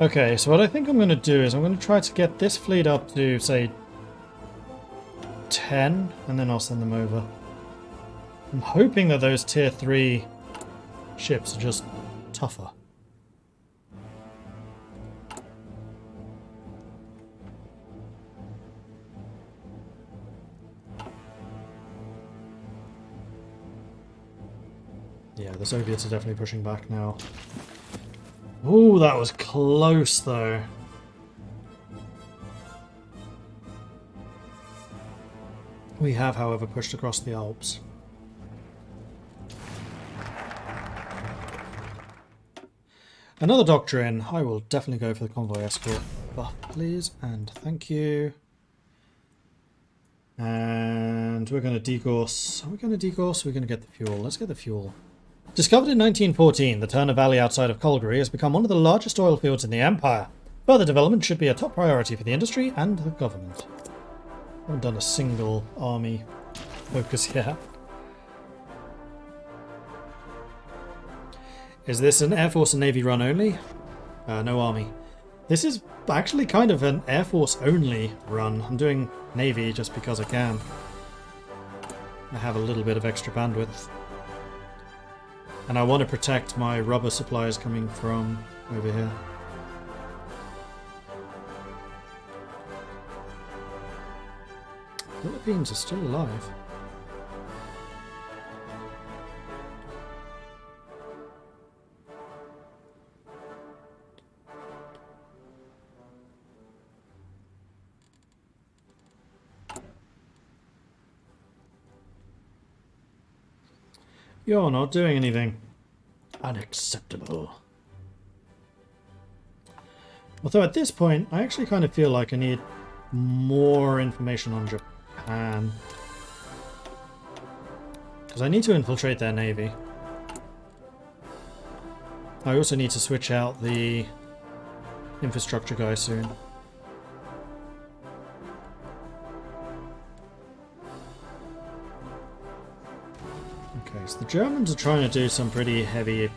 Okay, so what I think I'm going to do is I'm going to try to get this fleet up to, say, 10, and then I'll send them over. I'm hoping that those tier 3 ships are just tougher. Yeah, the Soviets are definitely pushing back now. Ooh, that was close though. We have, however, pushed across the Alps. Another doctrine. I will definitely go for the convoy escort buff, please, and thank you. And we're going to degauss. Are we going to degauss? We're going to get the fuel. Let's get the fuel. Discovered in 1914, the Turner Valley outside of Calgary has become one of the largest oil fields in the Empire. Further development should be a top priority for the industry and the government. I haven't done a single army focus yet. Is this an Air Force and Navy run only? No army. This is actually kind of an Air Force only run. I'm doing Navy just because I can. I have a little bit of extra bandwidth. And I want to protect my rubber supplies coming from over here. Philippines are still alive. You're not doing anything. Unacceptable. Although at this point, I actually kind of feel like I need more information on Japan. Because I need to infiltrate their navy. I also need to switch out the infrastructure guy soon. Okay, so the Germans are trying to do some pretty heavy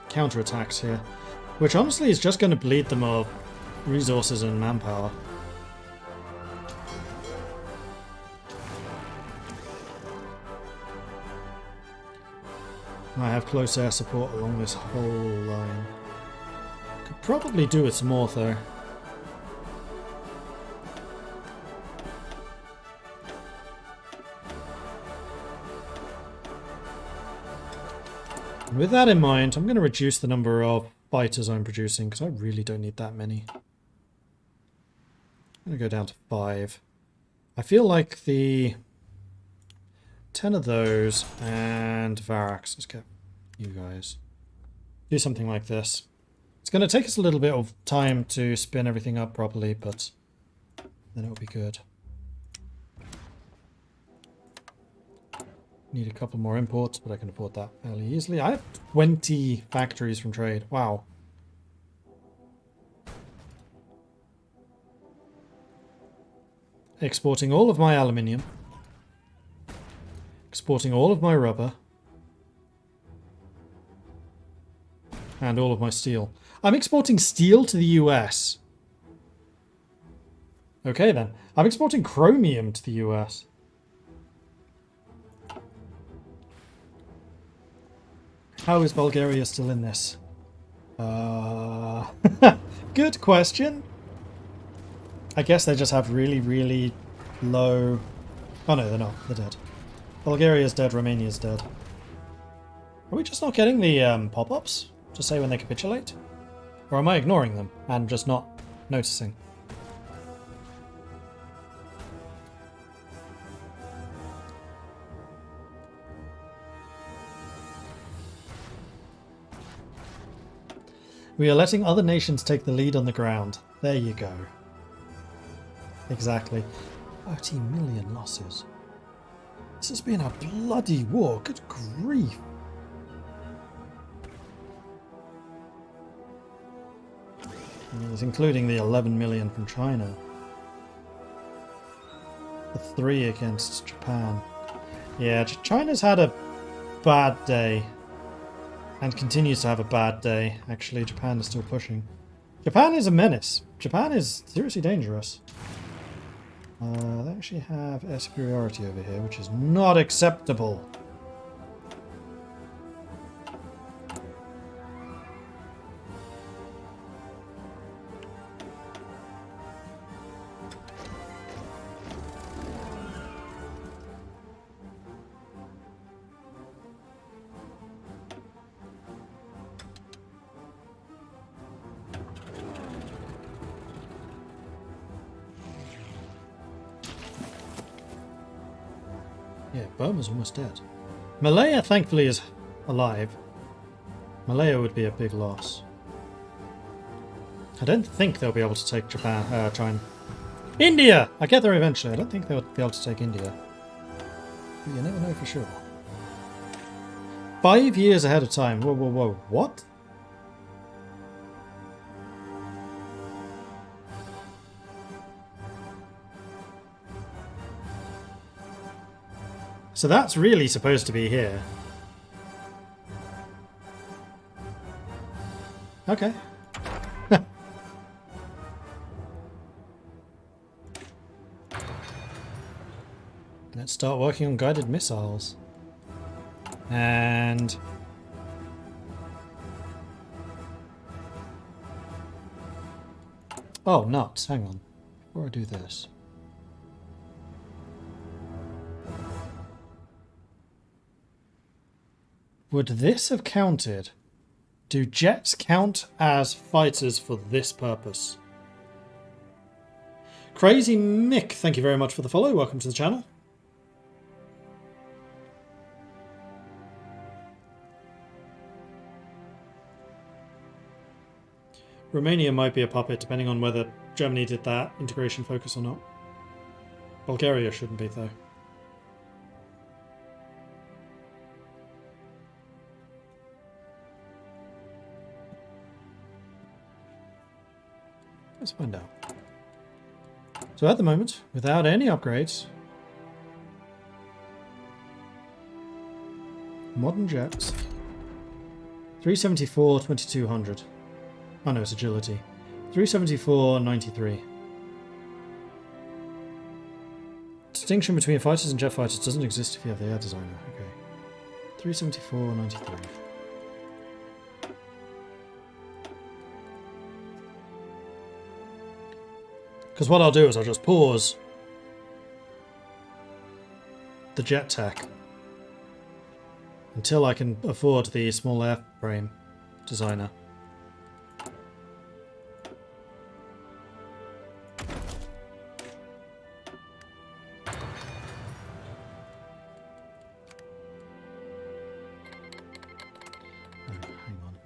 counterattacks here, which honestly is just going to bleed them of resources and manpower. I have close air support along this whole line. Could probably do with some more though. And with that in mind, I'm going to reduce the number of fighters I'm producing because I really don't need that many. I'm going to go down to 5. I feel like the 10 of those and Varax. Let's get you guys. Do something like this. It's going to take us a little bit of time to spin everything up properly, but then it'll be good. Need a couple more imports, but I can afford that fairly easily. I have 20 factories from trade. Wow. Exporting all of my aluminium. Exporting all of my rubber. And all of my steel. I'm exporting steel to the US. Okay then. I'm exporting chromium to the US. How is Bulgaria still in this? Good question. I guess they just have really, really low... Oh no, they're not. They're dead. Bulgaria's dead, Romania's dead. Are we just not getting the pop-ups to say when they capitulate? Or am I ignoring them and just not noticing? We are letting other nations take the lead on the ground. There you go. Exactly. 30 million losses. This has been a bloody war. Good grief. It's including the 11 million from China. The 3 against Japan. Yeah, China's had a bad day. And continues to have a bad day. Actually, Japan is still pushing. Japan is a menace. Japan is seriously dangerous. They actually have air superiority over here, which is not acceptable. Yeah, Burma's almost dead. Malaya, thankfully, is alive. Malaya would be a big loss. I don't think they'll be able to take Japan, China. India! I get there eventually. I don't think they'll be able to take India. But you never know for sure. 5 years ahead of time. Whoa, whoa, whoa. What? So that's really supposed to be here. Okay. Let's start working on guided missiles. And... oh, nuts. Hang on. Before I do this. Would this have counted? Do jets count as fighters for this purpose? Crazy Mick, thank you very much for the follow. Welcome to the channel. Romania might be a puppet, depending on whether Germany did that integration focus or not. Bulgaria shouldn't be, though. Let's find out. So at the moment, without any upgrades, modern jets, 374, 2200. Oh no, it's agility. 374, 93. Distinction between fighters and jet fighters doesn't exist if you have the air designer. Okay. 374, 93. Because what I'll do is I'll just pause the jet tech until I can afford the small airframe designer. Oh, hang on.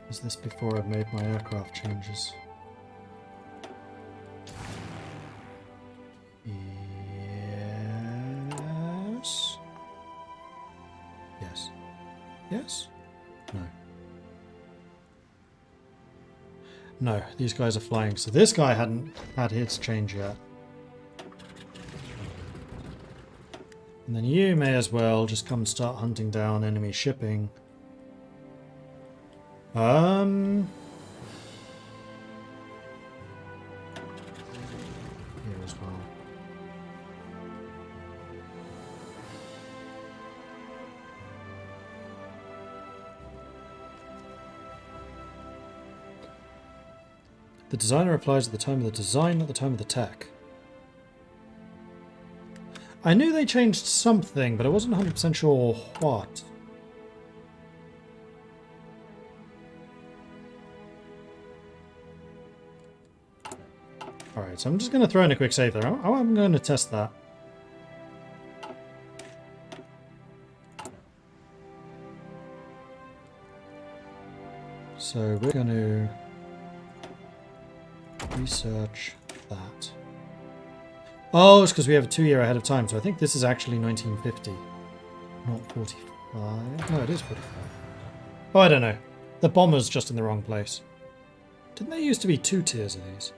Is this before I've made my aircraft changes? Yes. Yes. Yes? No. No, these guys are flying. So this guy hadn't had his change yet. And then you may as well just come and start hunting down enemy shipping. Here as well. The designer applies at the time of the design, not the time of the tech. I knew they changed something, but I wasn't 100% sure what. Alright, so I'm just going to throw in a quick save there. I'm going to test that. So we're going to research that. Oh, it's because we have a 2 year ahead of time, so I think this is actually 1950. Not 45. No, it is 45. Oh, I don't know. The bomber's just in the wrong place. Didn't there used to be 2 tiers of these?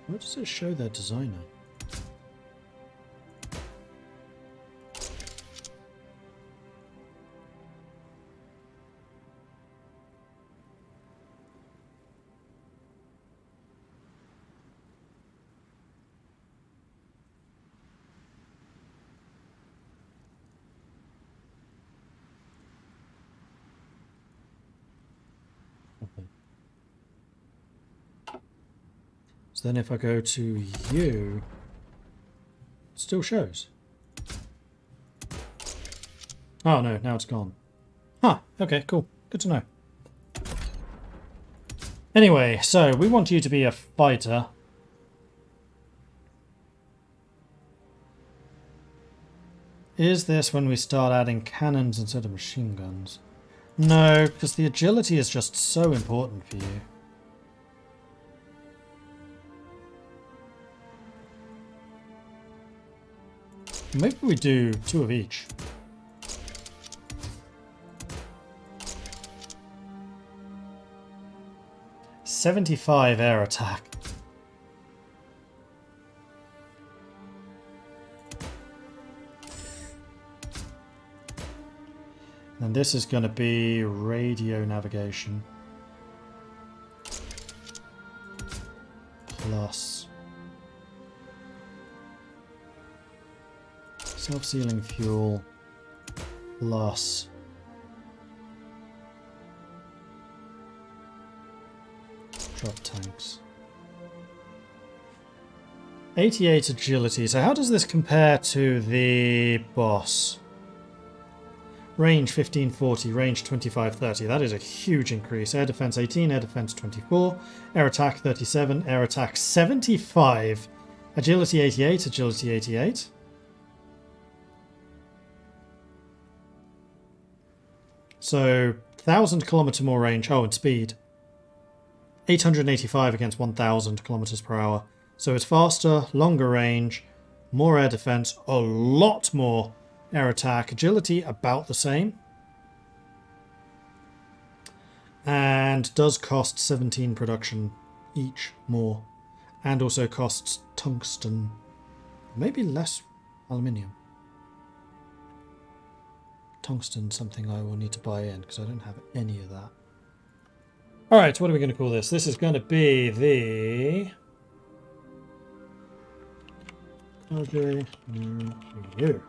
Where does it show their designer? Okay. So then if I go to you, it still shows. Oh no, now it's gone. Huh, okay, cool. Good to know. Anyway, so we want you to be a fighter. Is this when we start adding cannons instead of machine guns? No, because the agility is just so important for you. Maybe we do 2 of each. .75 air attack. And this is going to be radio navigation. Plus self-sealing fuel. Plus drop tanks. 88 agility. So how does this compare to the boss? Range 1540, range 2530. That is a huge increase. Air defense 18, air defense 24, air attack 37, air attack 75, agility 88, agility 88. So 1,000 kilometer more range. Oh, and speed. 885 against 1,000 kilometers per hour. So it's faster, longer range, more air defense, a lot more air attack. Agility about the same. And does cost 17 production each more. And also costs tungsten. Maybe less aluminium. Tungsten, something I will need to buy in because I don't have any of that. Alright, what are we going to call this? This is going to be the RJ new.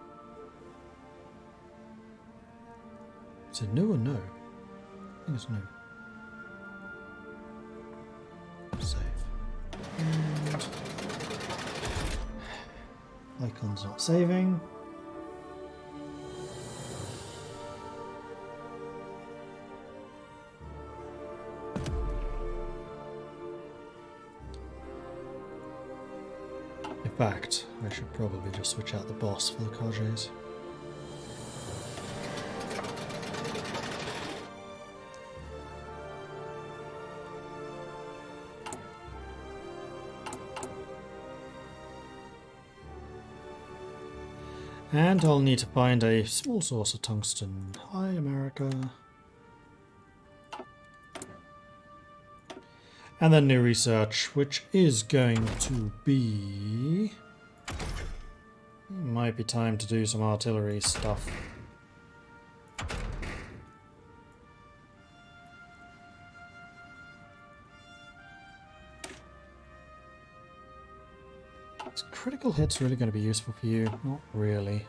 Is it new or no? I think it's new. Save. And icon's not saving. In fact, I should probably just switch out the boss for the Kages. And I'll need to find a small source of tungsten. Hi, America. And then new research, which is going to be... Might be time to do some artillery stuff. Is critical hits really going to be useful for you? Not really.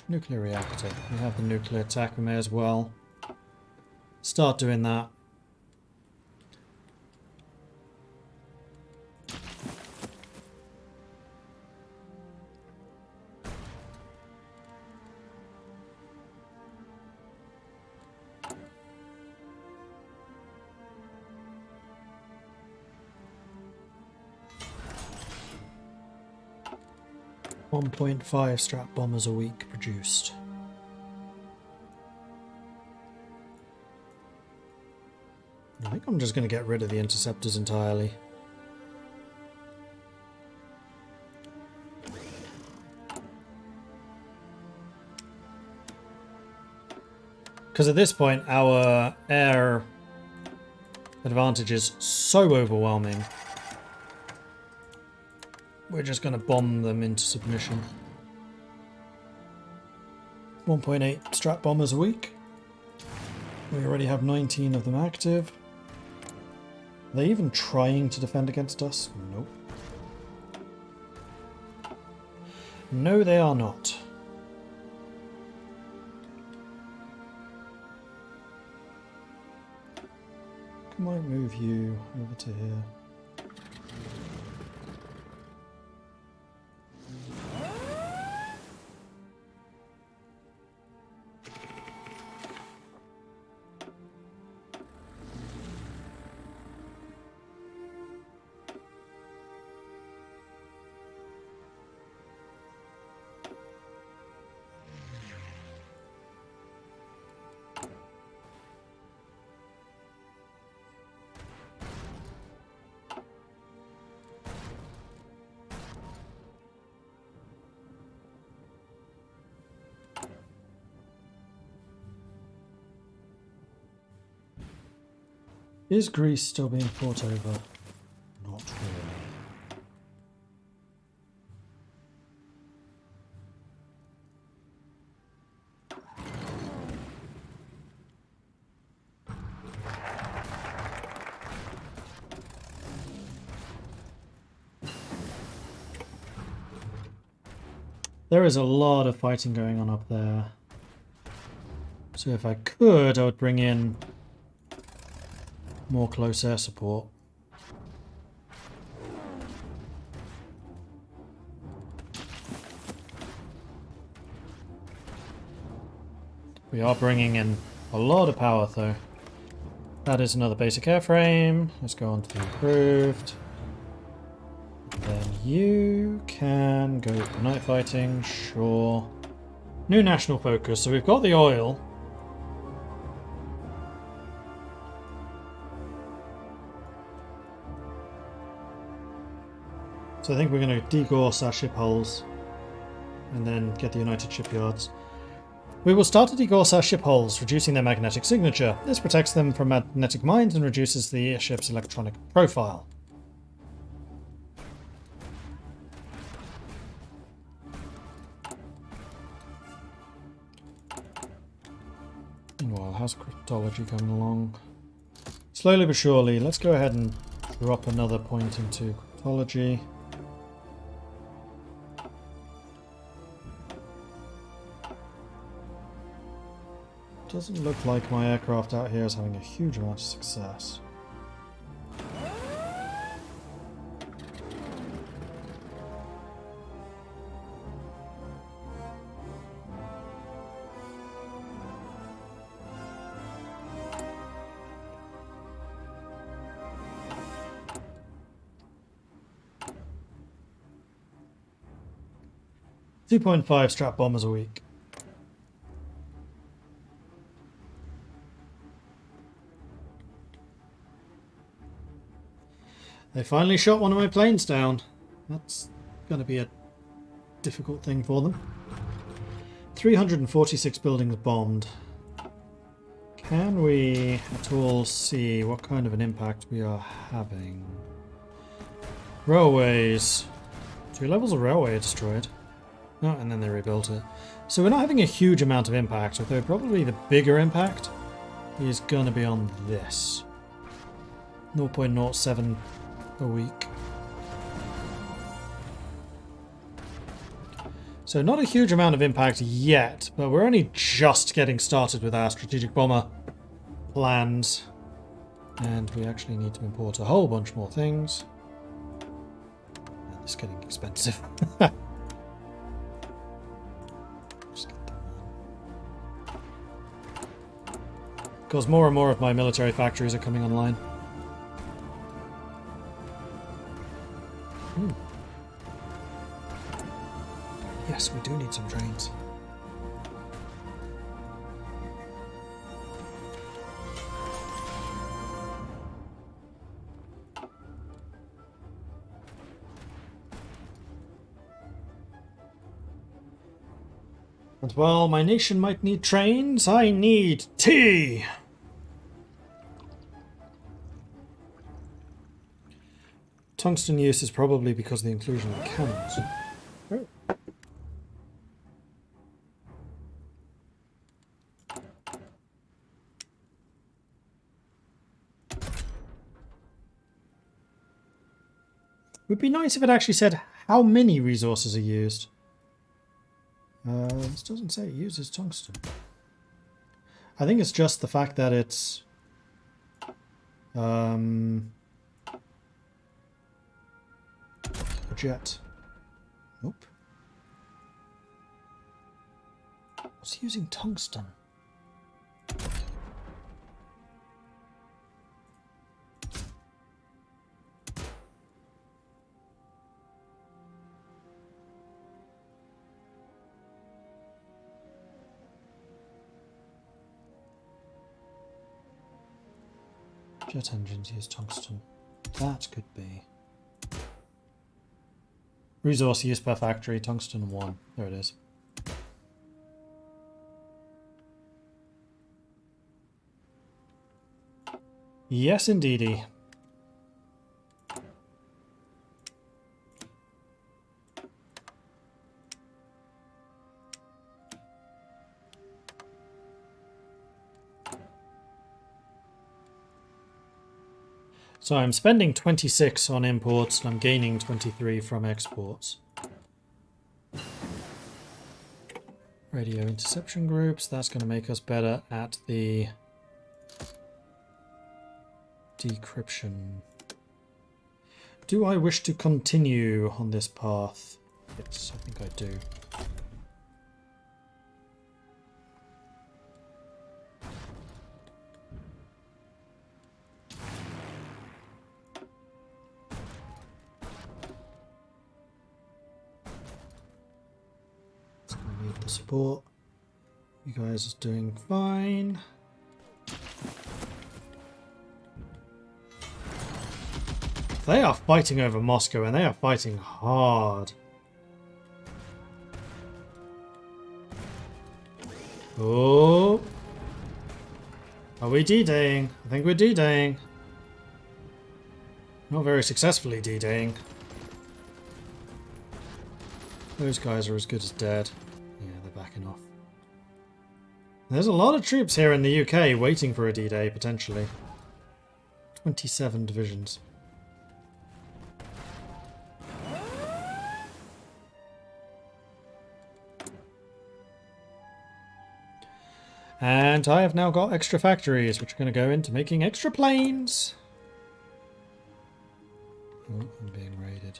Nuclear reactor. We have the nuclear attack. We may as well start doing that. 1.5 strat bombers a week produced. I think I'm just going to get rid of the interceptors entirely. Because at this point, our air advantage is so overwhelming. We're just going to bomb them into submission. 1.8 strat bombers a week. We already have 19 of them active. Are they even trying to defend against us? Nope. No, they are not. I might move you over to here. Is Greece still being fought over? Not really. There is a lot of fighting going on up there. So if I could, I would bring in more close air support. We are bringing in a lot of power though. That is another basic airframe. Let's go on to the improved. Then you can go for night fighting, sure. New national focus, so we've got the oil. So I think we're going to degauss our ship hulls and then get the United Shipyards. We will start to degauss our ship hulls, reducing their magnetic signature. This protects them from magnetic mines and reduces the ship's electronic profile. Meanwhile, how's cryptology coming along? Slowly but surely, let's go ahead and drop another point into cryptology. Doesn't look like my aircraft out here is having a huge amount of success. .5 strat bombers a week. They finally shot one of my planes down. That's going to be a difficult thing for them. 346 buildings bombed. Can we at all see what kind of an impact we are having? Railways. 2 levels of railway are destroyed. Oh, and then they rebuilt it. So we're not having a huge amount of impact, although probably the bigger impact is going to be on this. 0.07 a week. So not a huge amount of impact yet, but we're only just getting started with our strategic bomber plans. And we actually need to import a whole bunch more things. And it's getting expensive. Just get that one. Because more and more of my military factories are coming online. Yes, we do need some trains. And while my nation might need trains, I need tea! Tungsten use is probably because of the inclusion of cannons. Oh. It would be nice if it actually said how many resources are used. This doesn't say it uses tungsten. I think it's just the fact that it's... a jet. Nope. What's using tungsten? Jet engines use tungsten. That could be. Resource use per factory, tungsten 1. There it is. Yes, indeedy. So I'm spending 26 on imports and I'm gaining 23 from exports. Radio interception groups, that's going to make us better at the decryption. Do I wish to continue on this path? Yes, I think I do. Support. You guys are doing fine. They are fighting over Moscow and they are fighting hard. Oh. Are we D-Daying? I think we're D-Daying. Not very successfully D-Daying. Those guys are as good as dead. Yeah, they're backing off. There's a lot of troops here in the UK waiting for a D-Day, potentially. 27 divisions. And I have now got extra factories, which are going to go into making extra planes. Oh, I'm being raided.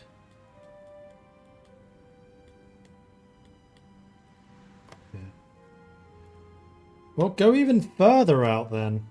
Well, go even further out then.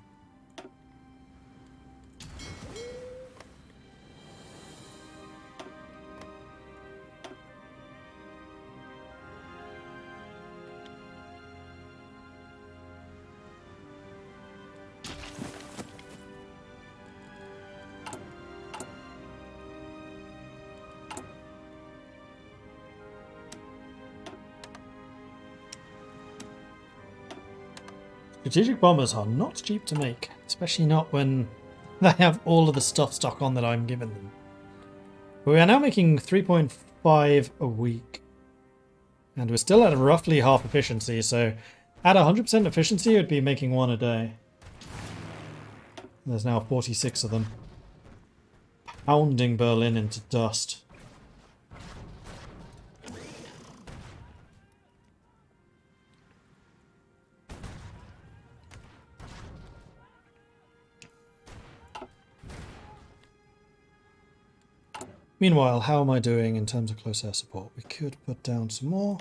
Strategic bombers are not cheap to make, especially not when they have all of the stuff stock on that I'm giving them. We are now making 3.5 a week. And we're still at roughly half efficiency, so at 100% efficiency it would be making 1 a day. There's now 46 of them. Pounding Berlin into dust. Meanwhile, how am I doing in terms of close air support? We could put down some more.